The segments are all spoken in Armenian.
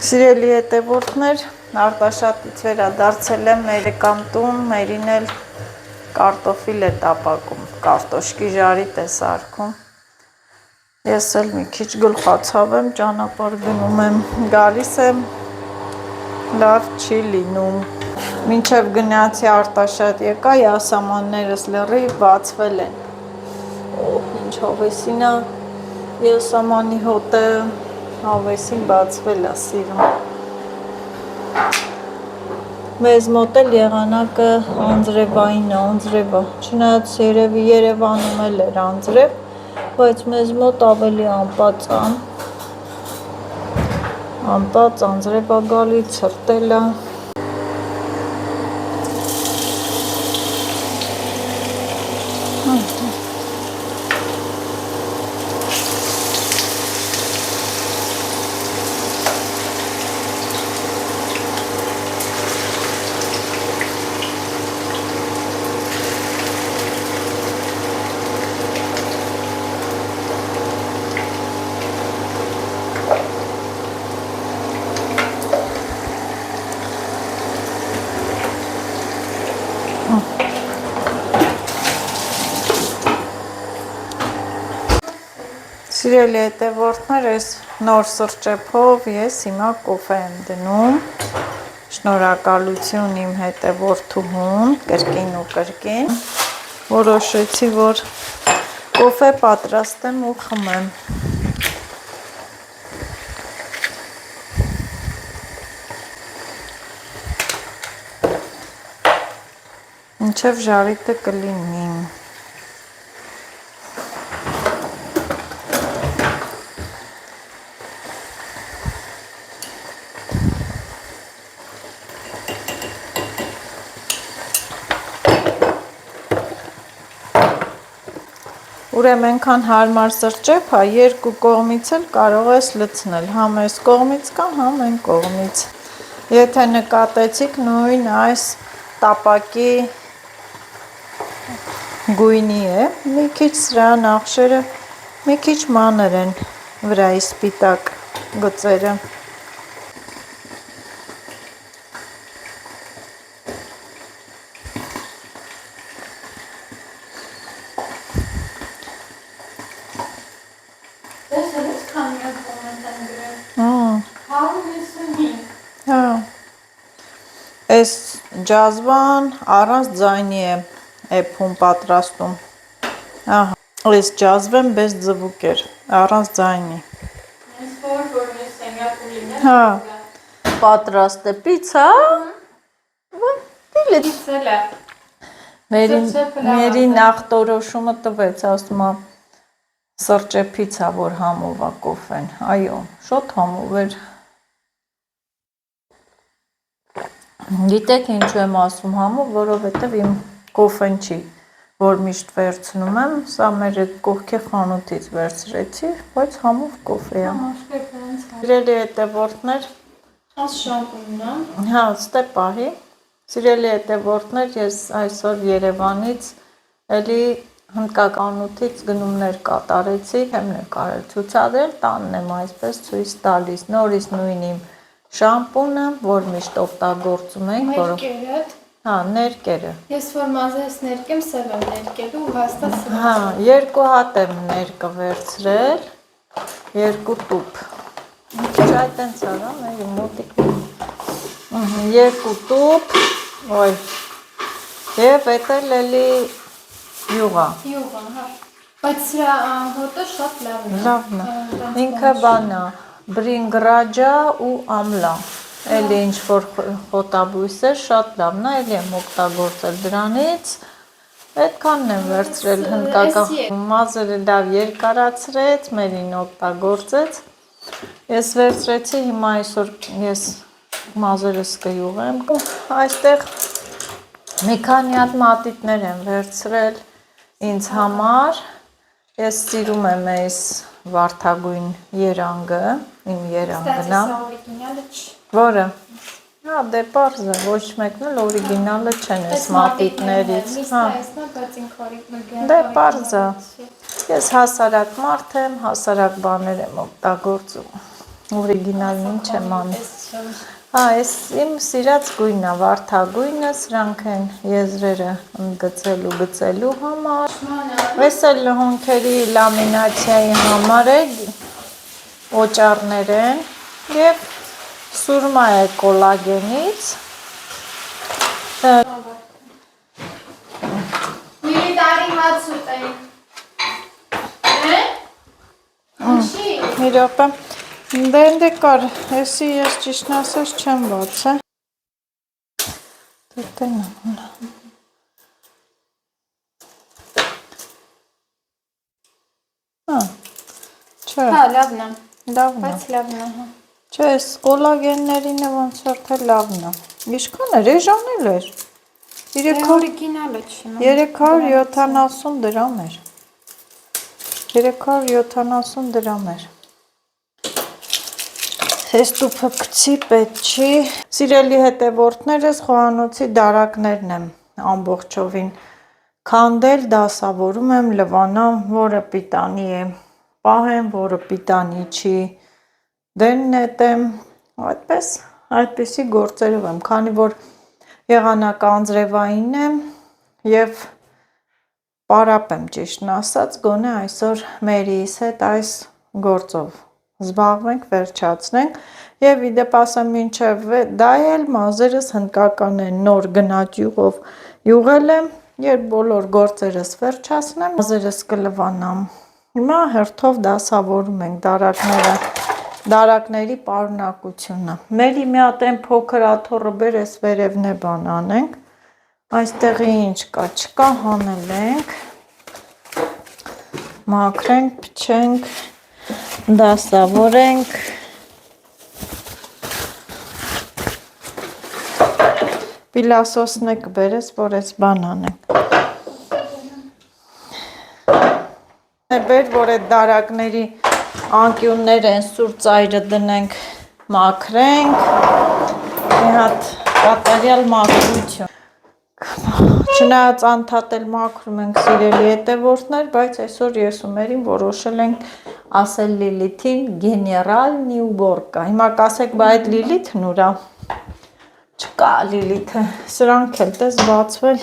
Սիրելի հետևորդներ, Արտաշատից վերադարձել եմ մեր տուն, մերին էլ կարտոֆիլ է տապակում, կարտոշկի ժարիտ է սարքում։ Ես էլ մի քիչ գլխացավ եմ, ճանապարհ գնում եմ, գալիս եմ, լավ չի լինում։ Մինչև գնացի Արտաշատ եկա, յասամաններս լրիվ բացվել են։ Ինչ հավեսին է, յասամանի հոտը, հավեսին բացվել է սիրում։ Մեզ մոտ էլ եղանակը անձրևային է, անձրև է, չնայած երևի Երևանում էլ էր անձրև, բայց մեզ մոտ ավելի անպաց է, անպաց անձրև է գալի, ցրտել է։ Սիրելի հետևորդներ, այս նոր սրճեփով ես հիմա կոֆե եմ դնում, շնորհակալություն իմ հետևորդուհուն, կրկին ու կրկին, որոշեցի, որ կոֆե պատրաստեմ ու խմեմ։ Մինչև ժարիտը կլինի։ Ուրեմն այնքան հարմար սրճեփ է, երկու կողմից էլ կարող ես լցնել, համ այս կողմից կա, համ այն կողմից։ Եթե նկատեցիք, նույն այս տապակի գույնի է, մի քիչ սրա նախշերը մի քիչ մանր են, վրայի սպիտակ գծերը։ Այս ջազվան առանց ձայնի է էփում պատրաստում, այս ջազվեն bez ձվուկեր, առանց ձայնի։ Պատրաստ է պիցա, մերի նախտորոշումը տվեց, ասում է սրճեփից է, որ համով է կոֆեն, այո, շոտ համով էր։ Գիտեք ինչու եմ ասում համով, որովհետև իմ կոֆեն չի, որ միշտ վերցնում եմ, սա մեր այդ կողքի խանութից վերցրեցի, բայց համով կոֆե է։ Սիրելի հետևորդներ, հա, ստե պահի, սիրելի հետևորդներ, ես այսօր Երևանից էլի հնդկականութից գնումներ կատարեցի, եմ նկարել ցուցադրել, տանն եմ այսպես ցույց տալիս, նորից նույն իմ շամպունը, որ միշտ օգտագործում ենք, ներկերդ։ Հա, ներկերը։ Ես որ մազերս ներկեմ, սև եմ ներկելու ու հաստատ սև։ Հա, երկու հատ եմ ներկը վերցրել, երկու տուփ։ Ինչ այդ տենց արա, մեր մոտիկ։ Երկու տուփ, ոյ։ Եվ էդ էլ էլի յուղա։ Յուղա, հա։ Բայց սրա հոտը շատ լավն է։ Լավն է։ Ինքը բան է, բրինգրաջա ու ամլա, էլի ինչ-որ խոտաբույս է, շատ լավն է, էլի եմ օգտագործել դրանից, այդքանն եմ վերցրել հնդկական, մազերը լավ երկարացրեց, մերին օգտագործեց, ես վերցրեցի, հիմա այսօր ես մազերս կյուղեմ, այստեղ մի քանի հատ մատիտներ եմ վերցրել ինձ համար, ես սիրում եմ այս վարդագույն երանգը, իմ երանգն է։ Որը։ Հա, դե պարզ է, ոչ մեկն էլ օրիգինալը չեն այս մատիտներից։ Դե պարզ է։ Ես հասարակ մարդ եմ, հասարակ բաներ եմ օգտագործում։ Օրիգինալն ինչ եմ անում։ Այս իմ սիրած գույնն է, վարդագույնը, սրանք են եզրերը գծելու համար։ Այս էլ հոնքերի լամինացիայի համար է, օճառներ են և սուրմա է կոլագենից։ Մի տարի հաց ուտենք։ Ինչի՞։ Մի րոպե։ Դե կար, եսի ես ճիշտն ասած չեմ բացել։ Դետենամ։ Չէ, Հա, լավն է, լավն է։ բայց լավն է, հա։ Չէ, այս կոլագեններինը ոնց որ թե լավն է։ Ինչքան էր, էժանել էր։ Օրիգինալը չի։ 370 դրամ էր։ 370 դրամ էր։ Հեստուփը գցի պետք չի։ Սիրելի հետևորդներս, խոհանոցի դարակներն եմ ամբողջովին քանդել, դասավորում եմ, լվանամ, որը պիտանի է պահեմ, որը պիտանի չի դեն նետեմ, այդպիսի գործերով եմ, քանի որ եղանակը անձրևային է և պարապ եմ ճիշտն ասած, գոնե այսօր Մերիիս հետ այս գործով զբաղվենք, վերջացնենք և իդեպ ասեմ մինչև դա էլ մազերս հնդկական են, նոր գնաճյուղով յուղել եմ, երբ բոլոր գործերս վերջացնեմ, մազերս կլվանամ։ Հիմա հերթով դասավորում ենք դարակները, դարակների պարունակությունը։ Մերի մի հատ այն փոքր աթոռը բեր, այս վերևն է բան անենք, այստեղի ինչ կա, չկա հանել ենք, մաքրենք, փչենք, դասավորենք, պիլասոսն է կբերես, որ այս բան անենք։ Բեր, որ այդ դարակների անկյուններ են, սուր ծայրը դնենք, մաքրենք, մի հատ կատարյալ մաքրություն։ Չնայած անդադել մաքրում ենք սիրելի հետևորդներ, բայց այսօր ես ու Մերին որոշել ենք ասել Լիլիթին գեներալ Նյուբորկա։ Հիմա կասեք, բա այդ Լիլիթն ուր է։ Չկա Լիլիթը, սրանք էլ տես բացվել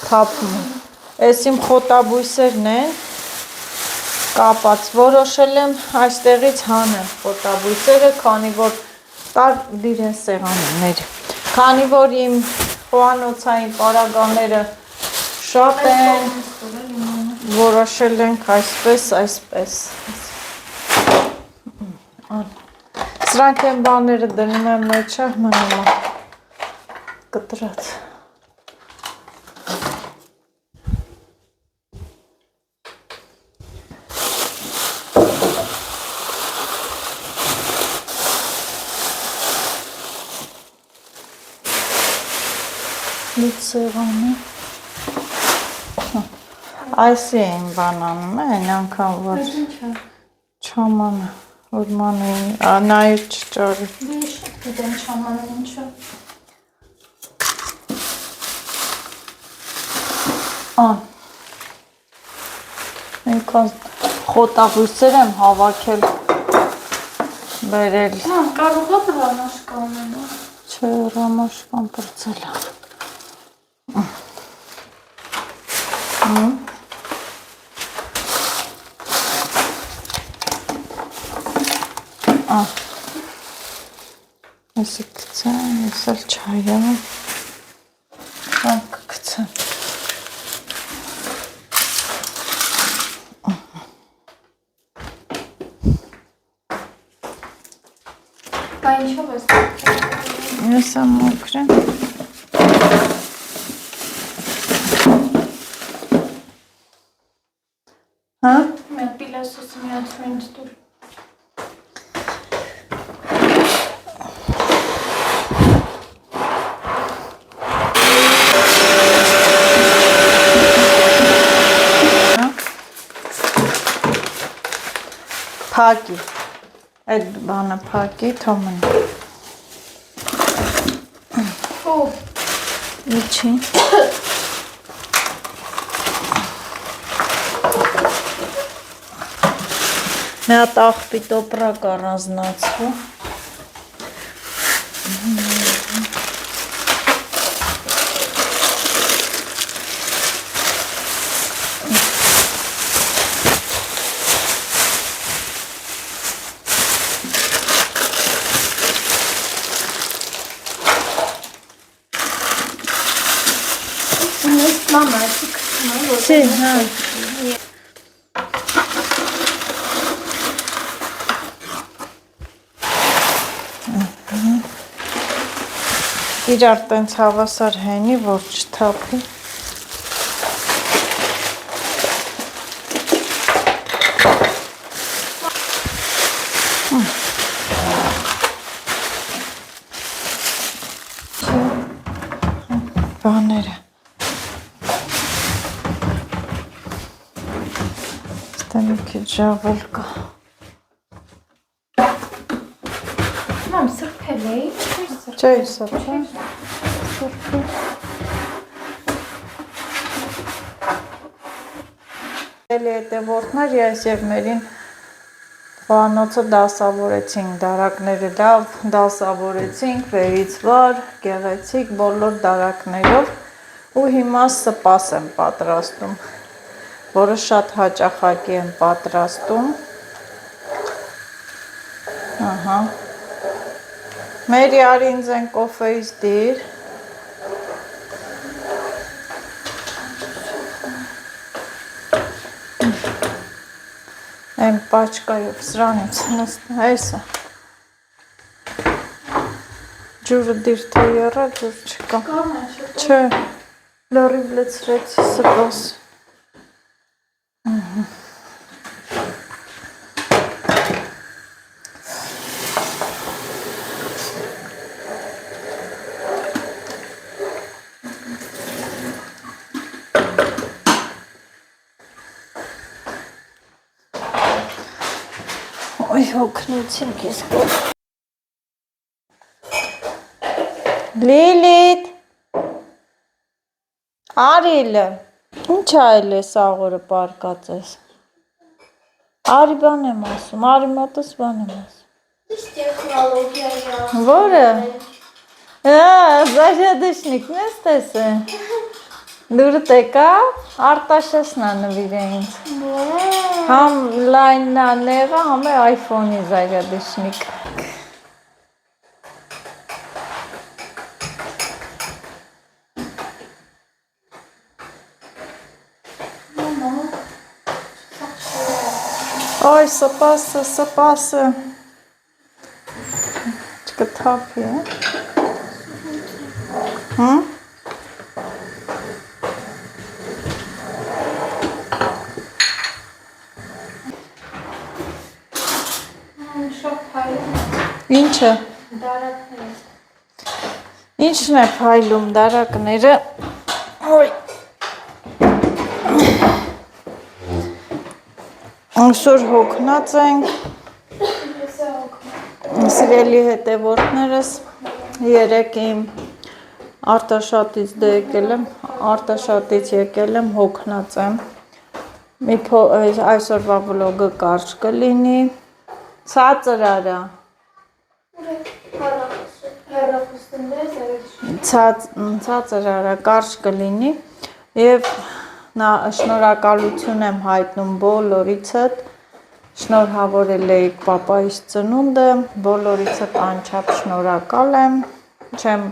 թափում։ Այս իմ խոտաբույսերն են կապած, որոշել եմ այստեղից հանեմ խոտաբույսերը, քանի որ տար դիրեն սեղաններ, քանի որ իմ խոհանոցային պարագաները շատ են, որոշել ենք այսպես։ Սրանք են բաները դնում եմ մեջը, մնում է կտրած։ Սեղանը այսի էին բան անում, այն անգամ որ չամանը, որ մանեին, նայր չճարի։ Դե շատ գիտեմ չամանը ինչը։ Ինքան խոտաբույսեր եմ հավաքել, բերել։ Կարող է ռամաշկա ունենա։ Չէ, ռամաշկան պրծել է։ Եսի կծեմ, ես էլ չայեմ, շանք կծեմ։ Բա ինչով ես մոքրել։ Ես եմ մոքրեմ։ Հա? Մի հատ պիլասոսը մի հատ ինձ տուր։ Փակի, այդ բանը փակի, թոմն։ Իչի։ Մի հատ աղբի տոպրակ առանձնացվու։ Մամա, Չի, հա։ Իրար տենց հավասար հենի, որ չթափի։ Բաները։ Ստե մի քիչ ժավել կա։ Մամ, սրբել էի։ Չէ, սրբել։ Սրբել։ Էլի հետևորդներ ես և մերին խոհանոցը դասավորեցինք, դարակները լավ դասավորեցինք, վերից վար, գեղեցիկ, բոլոր դարակներով ու հիմա սպաս եմ պատրաստում, որը շատ հաճախակի եմ պատրաստում։ Ահա։ Մերի արի ինձ են կոֆեից դիր։ Այն պաչկայով սրանից նստա, այսը։ Ջուրը դիր թե եռա, ջուր չկա։ Չէ, լորիվ լցրեցի սպաս։ Ոյ հոգնեցին քեզ կով։ Լիլիթ, Արիլը, ինչ այլ ես աղորը պարկած ես։ Արի բան եմ ասում, արի մոտս բան եմ ասում։ Ինչ տեխնոլոգիա։ Որը։ Զարյադեշնիկն ես տեսեն։ Դուրը տեկա, արտաշեսնա նվիրե ինձ։ Համ լայննա նեղա, համ է այյֆոնի զարյադեշնիկ։ Այ սպասը, սպասը։ Չկթափի, հմ։ Ինչը։ Դարակները։ Ինչն է փայլում դարակները։ Ոյ։ Այսօր հոգնած ենք։ Սիրելի հետևորդներս, երեկ իմ Արտաշատից դե եկել եմ, Արտաշատից եկել եմ, հոգնած եմ։ Այսօրվա վլոգը կարճ կլինի։ Ցածր արա։ Ցածր արա, կարճ կլինի եւ շնորհակալություն եմ հայտնում բոլորիցդ, շնորհավորել եք պապայիս ծնունդը, բոլորիցդ անչափ շնորհակալ եմ, չեմ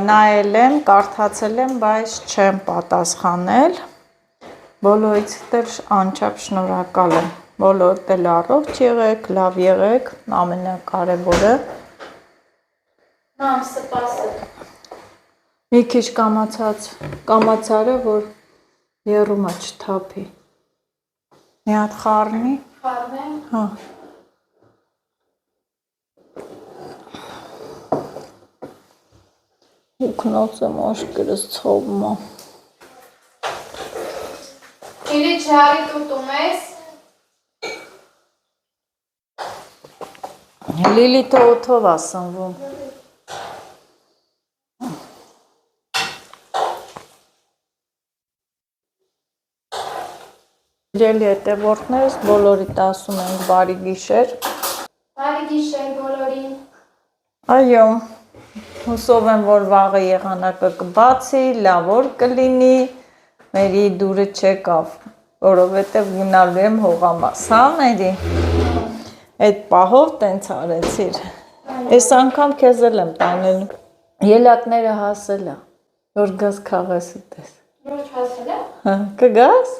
նայել եմ, կարդացել եմ, բայց չեմ պատասխանել, բոլորիցդ էլ անչափ շնորհակալ եմ, բոլորդ էլ առողջ եղեք, լավ եղեք, ամենակարևորը։ Մամ, սպասը։ Մի քիչ կամացարը, որ եռումը չթափի։ Մի հատ խառնի։ Խառնեմ։ Հա։ Ուքնոց եմ աշկերս ցողմա։ Իլի ջարի տուտում ես։ Լիլիթը օդով ա սնվում։ Ջելի հետևորդներս բոլորիդ ասում ենք բարի գիշեր։ Բարի գիշեր բոլորին։ Այո, հուսով եմ, որ վաղը եղանակը կբացի, լավ օր կլինի, մերի դուրը չեկավ, որովհետև գնալու եմ հողամաս, հա մերի։ Այդ պահով տենց արեցիր։ Այս անգամ քեզ էլ եմ տանելու։ Ելակները հասել է, որ գազ քաղես ուտես։ Ոչ հասել է։ Հա, կգաս։